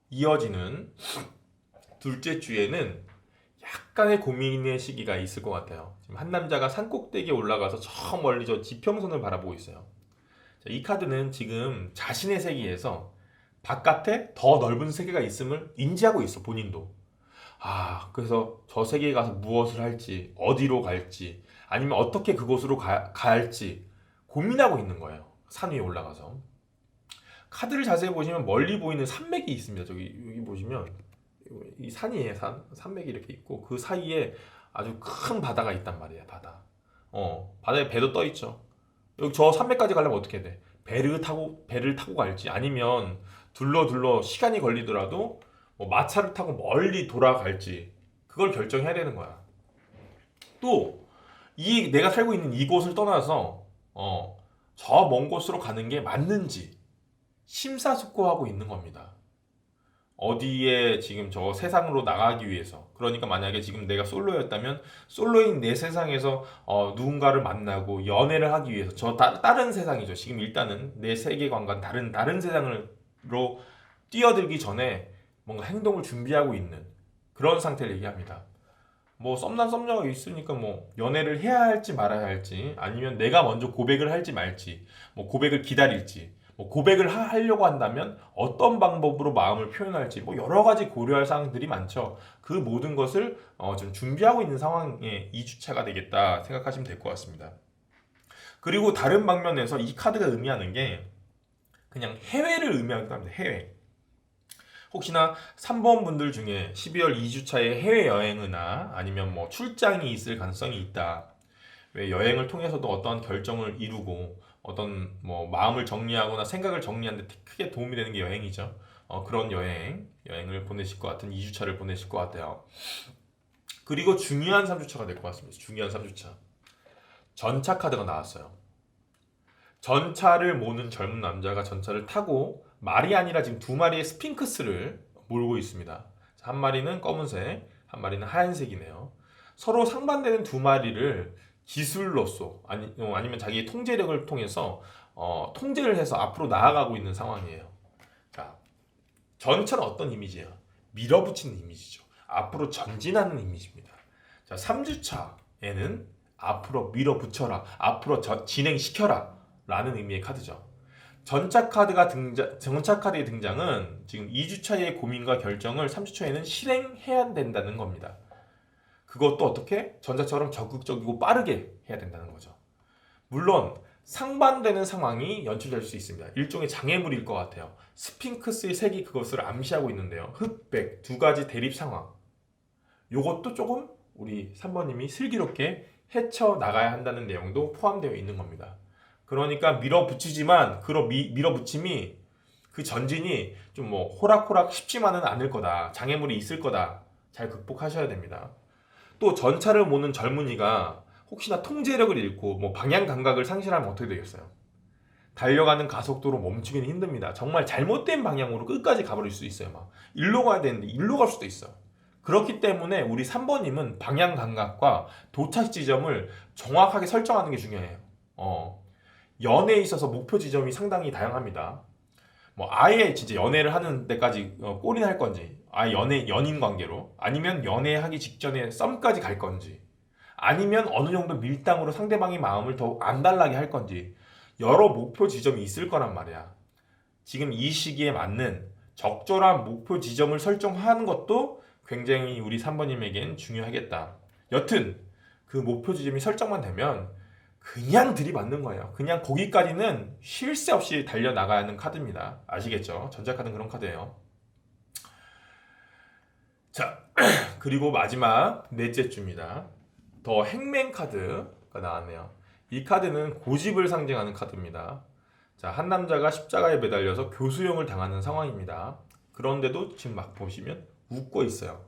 이어지는 둘째 주에는 약간의 고민의 시기가 있을 것 같아요. 지금 한 남자가 산꼭대기에 올라가서 저 멀리 저 지평선을 바라보고 있어요. 자, 이 카드는 지금 자신의 세계에서 바깥에 더 넓은 세계가 있음을 인지하고 있어, 본인도. 그래서 저 세계에 가서 무엇을 할지, 어디로 갈지, 아니면 어떻게 그곳으로 갈지 고민하고 있는 거예요. 산 위에 올라가서. 카드를 자세히 보시면 멀리 보이는 산맥이 있습니다. 여기 보시면 이 산이에요. 산맥이 이렇게 있고 그 사이에 아주 큰 바다가 있단 말이에요. 바다에 배도 떠 있죠. 여기 저 산맥까지 가려면 어떻게 돼? 배를 타고 갈지 아니면 둘러 시간이 걸리더라도 뭐 마차를 타고 멀리 돌아갈지 그걸 결정해야 되는 거야. 또 이 내가 살고 있는 이곳을 떠나서 저 먼 곳으로 가는 게 맞는지 심사숙고하고 있는 겁니다. 어디에 지금 저 세상으로 나가기 위해서, 그러니까 만약에 지금 내가 솔로였다면 솔로인 내 세상에서 누군가를 만나고 연애를 하기 위해서 다른 세상이죠. 지금 일단은 내 세계관과 다른 세상으로 뛰어들기 전에 뭔가 행동을 준비하고 있는 그런 상태를 얘기합니다. 뭐 썸남 썸녀가 있으니까 뭐 연애를 해야 할지 말아야 할지, 아니면 내가 먼저 고백을 할지 말지, 뭐 고백을 기다릴지, 뭐 고백을 하려고 한다면 어떤 방법으로 마음을 표현할지, 뭐 여러 가지 고려할 사항들이 많죠. 그 모든 것을 좀 준비하고 있는 상황의 2주차가 되겠다 생각하시면 될 것 같습니다. 그리고 다른 방면에서 이 카드가 의미하는 게 그냥 해외를 의미하기도 합니다. 해외. 혹시나 3번 분들 중에 12월 2주차에 해외여행이나 아니면 뭐 출장이 있을 가능성이 있다. 왜 여행을 통해서도 어떠한 결정을 이루고 어떤 뭐 마음을 정리하거나 생각을 정리하는 데 크게 도움이 되는 게 여행이죠. 그런 여행을 보내실 것 같은 2주차를 보내실 것 같아요. 그리고 중요한 3주차가 될 것 같습니다. 중요한 3주차. 전차 카드가 나왔어요. 전차를 모는 젊은 남자가 전차를 타고 말이 아니라 지금 두 마리의 스핑크스를 몰고 있습니다. 한 마리는 검은색, 한 마리는 하얀색이네요. 서로 상반되는 두 마리를 기술로서 아니면 자기의 통제력을 통해서 통제를 해서 앞으로 나아가고 있는 상황이에요. 자, 전차는 어떤 이미지예요? 밀어붙이는 이미지죠. 앞으로 전진하는 이미지입니다. 자, 3주차에는 앞으로 밀어붙여라, 앞으로 진행시켜라 라는 의미의 카드죠. 전차 카드의 등장은 지금 2주차의 고민과 결정을 3주차에는 실행해야 된다는 겁니다. 그것도 어떻게? 전차처럼 적극적이고 빠르게 해야 된다는 거죠. 물론 상반되는 상황이 연출될 수 있습니다. 일종의 장애물일 것 같아요. 스핑크스의 색이 그것을 암시하고 있는데요. 흑백 두 가지 대립 상황. 요것도 조금 우리 3번님이 슬기롭게 헤쳐나가야 한다는 내용도 포함되어 있는 겁니다. 그러니까 밀어붙이지만 그 밀어붙임이 그 전진이 좀 뭐 호락호락 쉽지만은 않을 거다. 장애물이 있을 거다. 잘 극복하셔야 됩니다. 또 전차를 모는 젊은이가 혹시나 통제력을 잃고 뭐 방향 감각을 상실하면 어떻게 되겠어요? 달려가는 가속도로 멈추기는 힘듭니다. 정말 잘못된 방향으로 끝까지 가버릴 수 있어요. 막 일로 가야 되는데 일로 갈 수도 있어요. 그렇기 때문에 우리 3번님은 방향 감각과 도착 지점을 정확하게 설정하는 게 중요해요. 연애에 있어서 목표 지점이 상당히 다양합니다. 뭐 아예 진짜 연애를 하는 데까지 골인할 건지, 아예 연인 관계로, 아니면 연애하기 직전에 썸까지 갈 건지, 아니면 어느 정도 밀당으로 상대방의 마음을 더 안달나게 할 건지, 여러 목표 지점이 있을 거란 말이야. 지금 이 시기에 맞는 적절한 목표 지점을 설정하는 것도 굉장히 우리 3번님에겐 중요하겠다. 여튼 그 목표 지점이 설정만 되면 그냥 들이받는 거예요. 그냥 거기까지는 쉴 새 없이 달려나가야 하는 카드입니다. 아시겠죠? 전자카드는 그런 카드예요. 자, 그리고 마지막 넷째 주입니다. 더 행맨 카드가 나왔네요. 이 카드는 고집을 상징하는 카드입니다. 자, 한 남자가 십자가에 매달려서 교수형을 당하는 상황입니다. 그런데도 지금 막 보시면 웃고 있어요.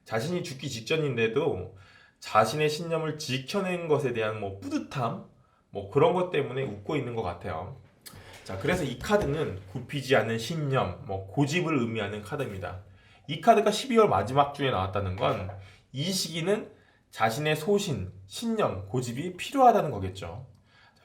자신이 죽기 직전인데도 자신의 신념을 지켜낸 것에 대한 뭐 뿌듯함, 뭐 그런 것 때문에 웃고 있는 것 같아요. 자, 그래서 이 카드는 굽히지 않는 신념, 뭐 고집을 의미하는 카드입니다. 이 카드가 12월 마지막 주에 나왔다는 건 이 시기는 자신의 소신, 신념, 고집이 필요하다는 거겠죠.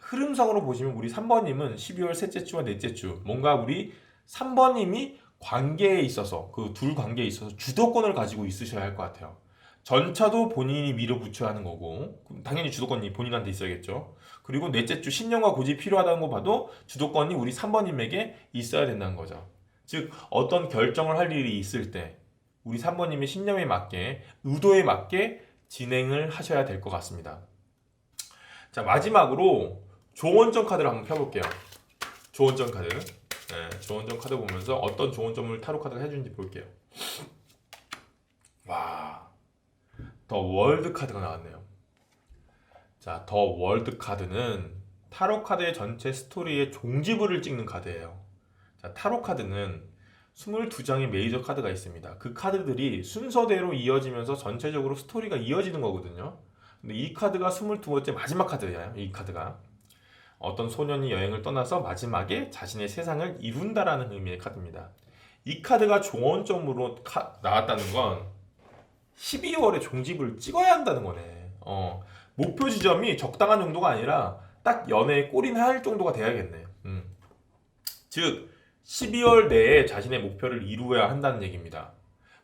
흐름상으로 보시면 우리 3번님은 12월 셋째 주와 넷째 주, 뭔가 우리 3번님이 관계에 있어서, 그 둘 관계에 있어서 주도권을 가지고 있으셔야 할 것 같아요. 전차도 본인이 밀어붙여야 하는 거고, 당연히 주도권이 본인한테 있어야겠죠. 그리고 넷째 주 신념과 고집이 필요하다는 거 봐도 주도권이 우리 3번님에게 있어야 된다는 거죠. 즉, 어떤 결정을 할 일이 있을 때 우리 3번님의 신념에 맞게, 의도에 맞게 진행을 하셔야 될 것 같습니다. 자, 마지막으로 조언점 카드를 한번 펴볼게요. 조언점 카드. 네, 조언점 카드 보면서 어떤 조언점을 타로 카드가 해주는지 볼게요. 와, 더 월드 카드가 나왔네요. 자, 더 월드 카드는 타로 카드의 전체 스토리의 종지부를 찍는 카드예요. 자, 타로 카드는 22장의 메이저 카드가 있습니다. 그 카드들이 순서대로 이어지면서 전체적으로 스토리가 이어지는 거거든요. 근데 이 카드가 22번째 마지막 카드예요. 이 카드가 어떤 소년이 여행을 떠나서 마지막에 자신의 세상을 이룬다라는 의미의 카드입니다. 이 카드가 조언점으로 나왔다는 건 12월에 종지부를 찍어야 한다는 거네. 목표 지점이 적당한 정도가 아니라 딱 연애에 골인할 정도가 돼야겠네. 즉 12월 내에 자신의 목표를 이루어야 한다는 얘기입니다.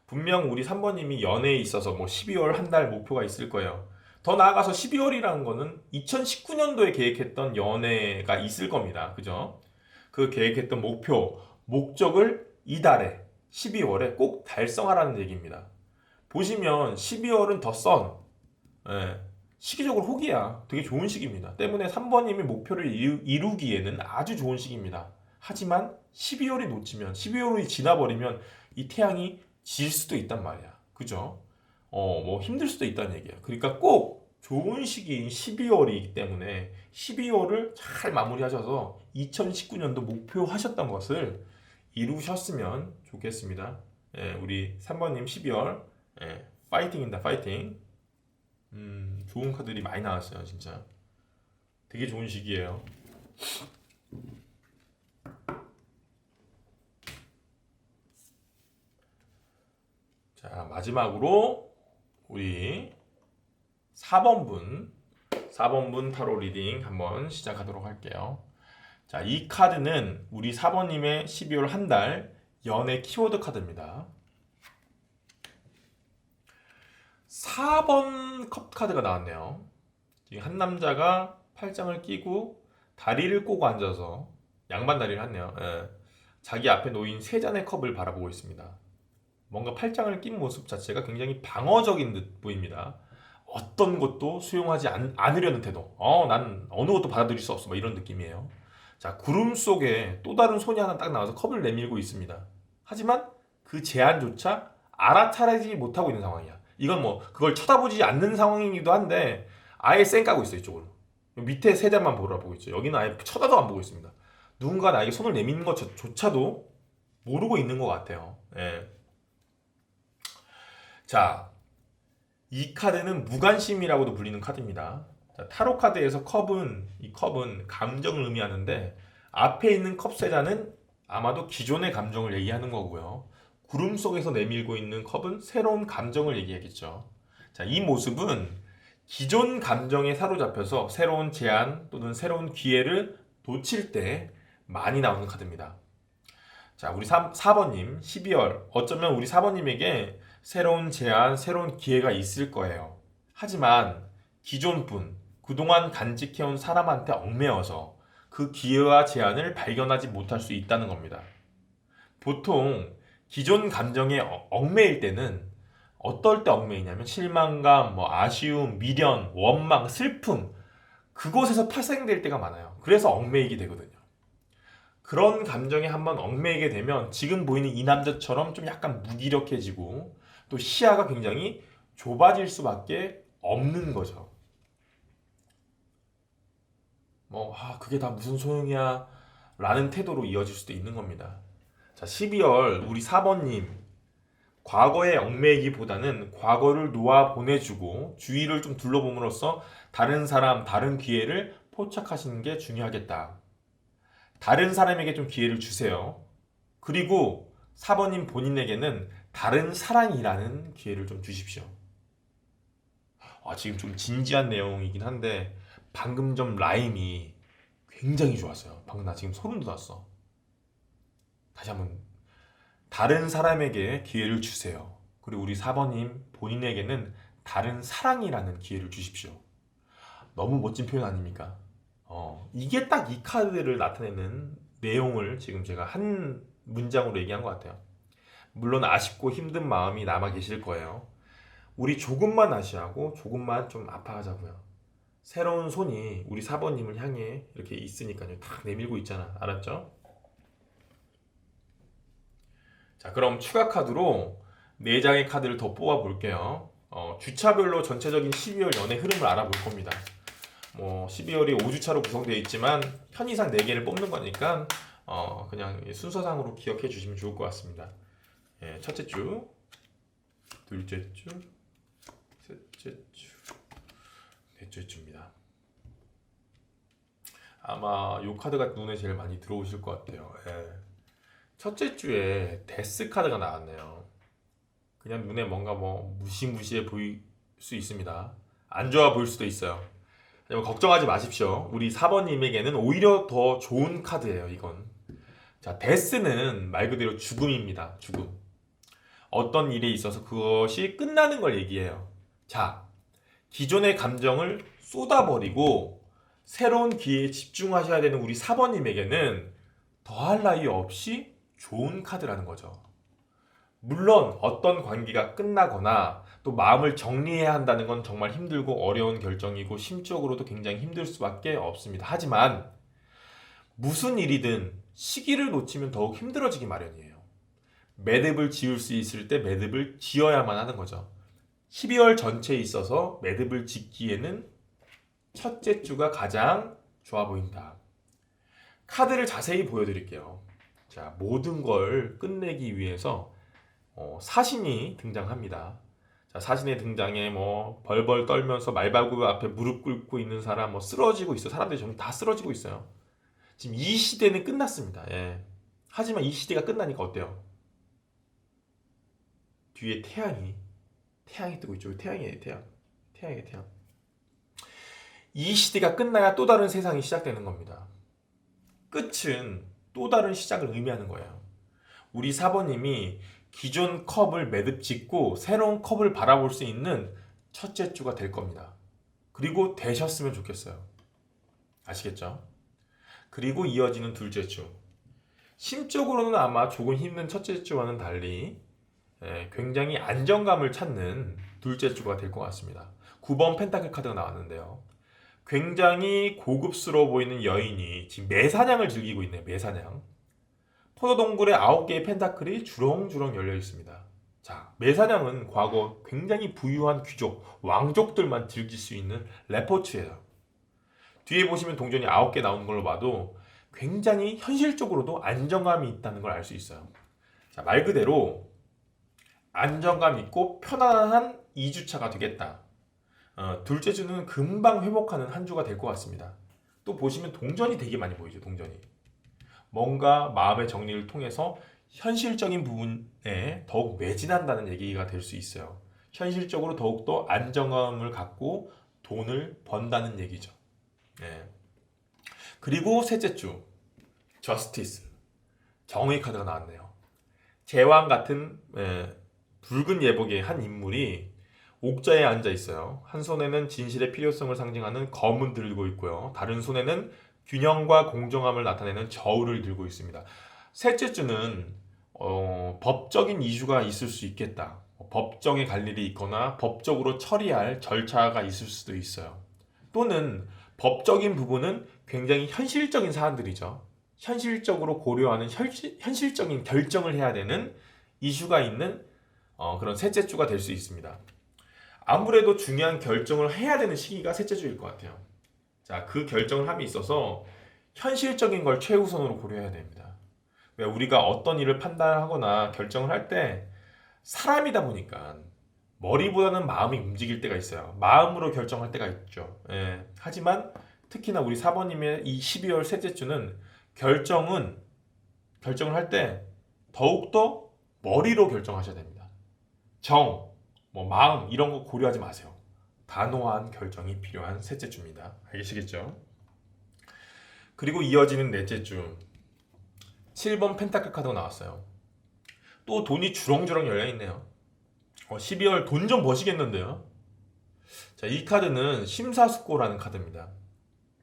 분명 우리 3번님이 연애에 있어서 뭐 12월 한 달 목표가 있을 거예요. 더 나아가서 12월이라는 거는 2019년도에 계획했던 연애가 있을 겁니다. 그죠? 그 계획했던 목표, 목적을 이달에 12월에 꼭 달성하라는 얘기입니다. 보시면 12월은 더 선, 시기적으로 호기야. 되게 좋은 시기입니다. 때문에 3번님이 목표를 이루기에는 아주 좋은 시기입니다. 하지만 12월이 놓치면, 12월이 지나버리면 이 태양이 질 수도 있단 말이야. 그죠? 뭐 힘들 수도 있다는 얘기야. 그러니까 꼭 좋은 시기인 12월이기 때문에 12월을 잘 마무리하셔서 2019년도 목표하셨던 것을 이루셨으면 좋겠습니다. 우리 3번님 12월 파이팅입니다. 파이팅. 좋은 카드들이 많이 나왔어요. 진짜 되게 좋은 시기예요. 자, 마지막으로 우리 4번분 타로 리딩 한번 시작하도록 할게요. 자, 이 카드는 우리 4번님의 12월 한 달 연애 키워드 카드입니다. 4번 컵 카드가 나왔네요. 지금 한 남자가 팔짱을 끼고 다리를 꼬고 앉아서 양반 다리를 했네요. 자기 앞에 놓인 세 잔의 컵을 바라보고 있습니다. 뭔가 팔짱을 낀 모습 자체가 굉장히 방어적인 듯 보입니다. 어떤 것도 수용하지 않으려는 태도. 난 어느 것도 받아들일 수 없어. 뭐 이런 느낌이에요. 자, 구름 속에 또 다른 손이 하나 딱 나와서 컵을 내밀고 있습니다. 하지만 그 제안조차 알아차리지 못하고 있는 상황이야. 이건 뭐 그걸 쳐다보지 않는 상황이기도 한데 아예 쌩 까고 있어요. 이쪽으로. 밑에 세 잔만 보고 있죠. 여기는 아예 쳐다도 안 보고 있습니다. 누군가 나에게 손을 내미는 것조차도 모르고 있는 것 같아요. 자, 이 카드는 무관심이라고도 불리는 카드입니다. 자, 타로 카드에서 이 컵은 감정을 의미하는데 앞에 있는 컵 세 잔은 아마도 기존의 감정을 얘기하는 거고요. 구름 속에서 내밀고 있는 컵은 새로운 감정을 얘기하겠죠. 자, 이 모습은 기존 감정에 사로잡혀서 새로운 제안 또는 새로운 기회를 놓칠 때 많이 나오는 카드입니다. 자, 우리 4번님 12월 어쩌면 우리 4번님에게 새로운 제안, 새로운 기회가 있을 거예요. 하지만 기존 분, 그동안 간직해온 사람한테 얽매여서 그 기회와 제안을 발견하지 못할 수 있다는 겁니다. 보통 기존 감정에 얽매일 때는 어떨 때 얽매이냐면 실망감, 아쉬움, 미련, 원망, 슬픔 그곳에서 파생될 때가 많아요. 그래서 얽매이게 되거든요. 그런 감정에 한번 얽매이게 되면 지금 보이는 이 남자처럼 좀 약간 무기력해지고 또 시야가 굉장히 좁아질 수밖에 없는 거죠. 그게 다 무슨 소용이야 라는 태도로 이어질 수도 있는 겁니다. 자, 12월 우리 4번님, 과거에 얽매이기보다는 과거를 놓아 보내주고 주위를 좀 둘러봄으로써 다른 사람, 다른 기회를 포착하시는 게 중요하겠다. 다른 사람에게 좀 기회를 주세요. 그리고 4번님 본인에게는 다른 사랑이라는 기회를 좀 주십시오. 지금 좀 진지한 내용이긴 한데 방금 전 라임이 굉장히 좋았어요. 방금 나 지금 소름 돋았어. 다시 한번, 다른 사람에게 기회를 주세요. 그리고 우리 4번님 본인에게는 다른 사랑이라는 기회를 주십시오. 너무 멋진 표현 아닙니까? 이게 딱 이 카드를 나타내는 내용을 지금 제가 한 문장으로 얘기한 것 같아요. 물론 아쉽고 힘든 마음이 남아 계실 거예요. 우리 조금만 아쉬하고 조금만 좀 아파하자고요. 새로운 손이 우리 4번님을 향해 이렇게 있으니까요. 탁 내밀고 있잖아. 알았죠? 자, 그럼 추가 카드로 4장의 카드를 더 뽑아 볼게요. 주차별로 전체적인 12월 연애 흐름을 알아볼 겁니다. 12월이 5주차로 구성되어 있지만 편의상 4개를 뽑는 거니까 그냥 순서상으로 기억해 주시면 좋을 것 같습니다. 첫째 주, 둘째 주, 셋째 주, 넷째 주입니다. 아마 이 카드가 눈에 제일 많이 들어오실 것 같아요. 첫째 주에 데스 카드가 나왔네요. 그냥 눈에 뭔가 무시무시해 보일 수 있습니다. 안 좋아 보일 수도 있어요. 걱정하지 마십시오. 우리 4번님에게는 오히려 더 좋은 카드예요, 이건. 자, 데스는 말 그대로 죽음입니다. 죽음. 어떤 일에 있어서 그것이 끝나는 걸 얘기해요. 자, 기존의 감정을 쏟아버리고 새로운 기회에 집중하셔야 되는 우리 4번님에게는 더할 나위 없이 좋은 카드라는 거죠. 물론 어떤 관계가 끝나거나 또 마음을 정리해야 한다는 건 정말 힘들고 어려운 결정이고 심적으로도 굉장히 힘들 수밖에 없습니다. 하지만 무슨 일이든 시기를 놓치면 더욱 힘들어지기 마련이에요. 매듭을 지을 수 있을 때 매듭을 지어야만 하는 거죠. 12월 전체에 있어서 매듭을 짓기에는 첫째 주가 가장 좋아 보인다. 카드를 자세히 보여드릴게요. 자, 모든 걸 끝내기 위해서 사신이 등장합니다. 자, 사신의 등장에 벌벌 떨면서 말발굽 앞에 무릎 꿇고 있는 사람, 쓰러지고 있어. 사람들이 전부 다 쓰러지고 있어요. 지금 이 시대는 끝났습니다. 하지만 이 시대가 끝나니까 어때요? 뒤에 태양이 뜨고 있죠. 태양이에요, 태양. 태양이에요, 태양. 이 시대가 끝나야 또 다른 세상이 시작되는 겁니다. 끝은 또 다른 시작을 의미하는 거예요. 우리 4번님이 기존 컵을 매듭 짓고 새로운 컵을 바라볼 수 있는 첫째 주가 될 겁니다. 그리고 되셨으면 좋겠어요. 아시겠죠? 그리고 이어지는 둘째 주. 심적으로는 아마 조금 힘든 첫째 주와는 달리 굉장히 안정감을 찾는 둘째 주가 될 것 같습니다. 9번 펜타클 카드가 나왔는데요. 굉장히 고급스러워 보이는 여인이 지금 매사냥을 즐기고 있네요. 매사냥. 포도동굴에 9개의 펜타클이 주렁주렁 열려 있습니다. 자, 매사냥은 과거 굉장히 부유한 귀족, 왕족들만 즐길 수 있는 레포츠예요. 뒤에 보시면 동전이 9개 나오는 걸로 봐도 굉장히 현실적으로도 안정감이 있다는 걸 알 수 있어요. 자, 말 그대로 안정감 있고 편안한 2주차가 되겠다. 둘째 주는 금방 회복하는 한 주가 될 것 같습니다. 또 보시면 동전이 되게 많이 보이죠. 동전이. 뭔가 마음의 정리를 통해서 현실적인 부분에 더욱 매진한다는 얘기가 될 수 있어요. 현실적으로 더욱더 안정감을 갖고 돈을 번다는 얘기죠. 그리고 셋째 주, 저스티스. 정의 카드가 나왔네요. 제왕 같은 붉은 예복의 한 인물이 옥자에 앉아 있어요. 한 손에는 진실의 필요성을 상징하는 검을 들고 있고요. 다른 손에는 균형과 공정함을 나타내는 저울을 들고 있습니다. 셋째 주는 법적인 이슈가 있을 수 있겠다. 법정에 갈 일이 있거나 법적으로 처리할 절차가 있을 수도 있어요. 또는 법적인 부분은 굉장히 현실적인 사안들이죠. 현실적으로 고려하는 현실적인 결정을 해야 되는 이슈가 있는 그런 셋째 주가 될 수 있습니다. 아무래도 중요한 결정을 해야 되는 시기가 셋째 주일 것 같아요. 자, 그 결정을 함에 있어서 현실적인 걸 최우선으로 고려해야 됩니다. 왜 우리가 어떤 일을 판단하거나 결정을 할 때 사람이다 보니까 머리보다는 마음이 움직일 때가 있어요. 마음으로 결정할 때가 있죠. 예. 하지만 특히나 우리 사번님의 이 12월 셋째 주는 결정을 할 때 더욱더 머리로 결정하셔야 됩니다. 마음 이런 거 고려하지 마세요. 단호한 결정이 필요한 셋째 주입니다. 알겠시겠죠? 그리고 이어지는 넷째 주 7번 펜타클 카드가 나왔어요. 또 돈이 주렁주렁 열려있네요. 12월 돈 좀 버시겠는데요. 자, 이 카드는 심사숙고라는 카드입니다.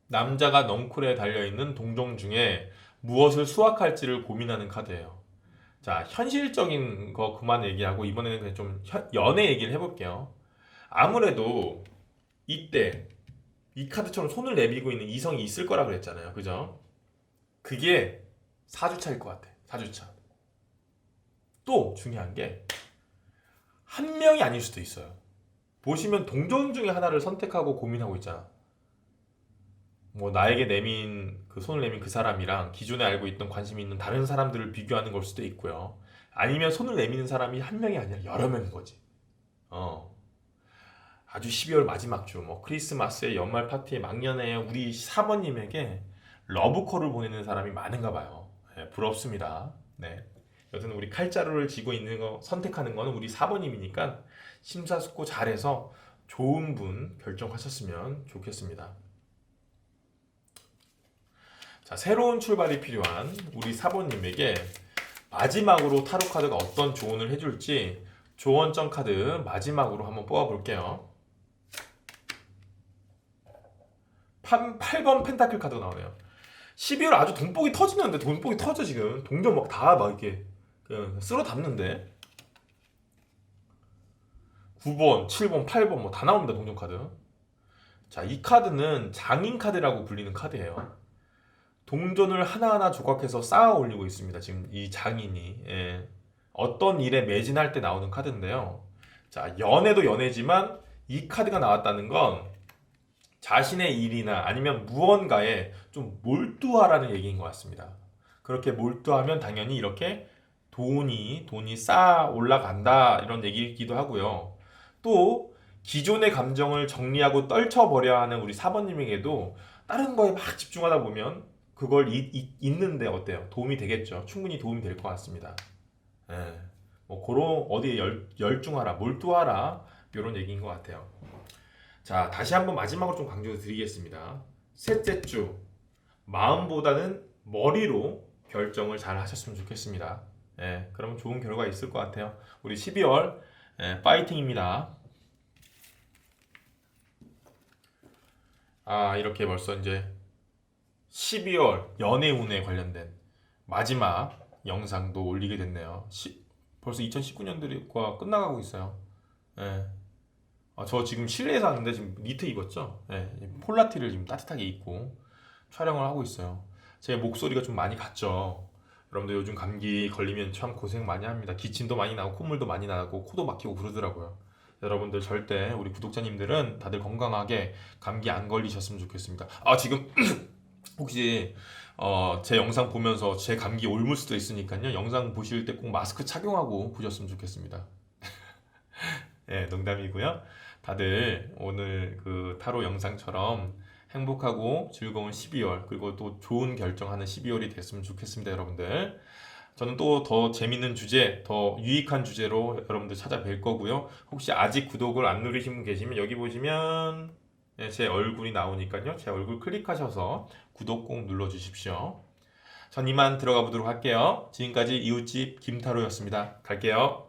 남자가 넝쿨에 달려있는 동종 중에 무엇을 수확할지를 고민하는 카드예요. 자, 현실적인 거 그만 얘기하고 이번에는 그냥 좀 연애 얘기를 해볼게요. 아무래도 이때 이 카드처럼 손을 내밀고 있는 이성이 있을 거라 그랬잖아요. 그죠? 그게 4주차일 것 같아. 4주차. 또 중요한 게 한 명이 아닐 수도 있어요. 보시면 동종 중에 하나를 선택하고 고민하고 있잖아. 나에게 손을 내민 그 사람이랑 기존에 알고 있던 관심이 있는 다른 사람들을 비교하는 걸 수도 있고요. 아니면 손을 내미는 사람이 한 명이 아니라 여러 명인 거지. 아주 12월 마지막 주, 크리스마스에 연말 파티에 막년에 우리 사모님에게 러브콜을 보내는 사람이 많은가 봐요. 네, 부럽습니다. 네. 여튼 우리 칼자루를 쥐고 있는 거 선택하는 거는 우리 사모님이니까 심사숙고 잘해서 좋은 분 결정하셨으면 좋겠습니다. 자, 새로운 출발이 필요한 우리 사모님에게 마지막으로 타로 카드가 어떤 조언을 해줄지 조언점 카드 마지막으로 한번 뽑아볼게요. 8번 펜타클 카드가 나오네요. 12월 아주 돈복이 터지는데 돈복이 터져 지금. 동전 다 이렇게 쓸어 담는데 9번, 7번, 8번 다 나옵니다. 동전 카드. 자, 이 카드는 장인 카드라고 불리는 카드예요. 동전을 하나하나 조각해서 쌓아 올리고 있습니다. 지금 이 장인이. 예. 어떤 일에 매진할 때 나오는 카드인데요. 자, 연애도 연애지만 이 카드가 나왔다는 건 자신의 일이나 아니면 무언가에 좀 몰두하라는 얘기인 것 같습니다. 그렇게 몰두하면 당연히 이렇게 돈이 쌓아 올라간다 이런 얘기이기도 하고요. 또 기존의 감정을 정리하고 떨쳐버려야 하는 우리 사번님에게도 다른 거에 막 집중하다 보면 그걸 잊는데 어때요? 도움이 되겠죠. 충분히 도움이 될 것 같습니다. 예. 그런 어디에 열중하라, 몰두하라 이런 얘기인 것 같아요. 자, 다시 한번 마지막으로 좀 강조드리겠습니다. 셋째 주 마음보다는 머리로 결정을 잘 하셨으면 좋겠습니다. 예, 그러면 좋은 결과 있을 것 같아요. 우리 12월 파이팅입니다. 이렇게 벌써 이제 12월 연애운에 관련된 마지막 영상도 올리게 됐네요. 벌써 2019년도가 끝나가고 있어요. 예. 저 지금 실내에서 하는데 지금 니트 입었죠? 예, 폴라티를 지금 따뜻하게 입고 촬영을 하고 있어요. 제 목소리가 좀 많이 갔죠. 여러분들 요즘 감기 걸리면 참 고생 많이 합니다. 기침도 많이 나고 콧물도 많이 나고 코도 막히고 그러더라고요. 여러분들 절대 우리 구독자님들은 다들 건강하게 감기 안 걸리셨으면 좋겠습니다. 지금 혹시 제 영상 보면서 제 감기 옮을 수도 있으니까요. 영상 보실 때 꼭 마스크 착용하고 보셨으면 좋겠습니다. 네, 농담이고요. 다들 오늘 그 타로 영상처럼 행복하고 즐거운 12월 그리고 또 좋은 결정하는 12월이 됐으면 좋겠습니다, 여러분들. 저는 또 더 재밌는 주제, 더 유익한 주제로 여러분들 찾아뵐 거고요. 혹시 아직 구독을 안 누르신 분 계시면 여기 보시면 제 얼굴이 나오니까요. 제 얼굴 클릭하셔서 구독 꼭 눌러주십시오. 전 이만 들어가 보도록 할게요. 지금까지 이웃집 김타로였습니다. 갈게요.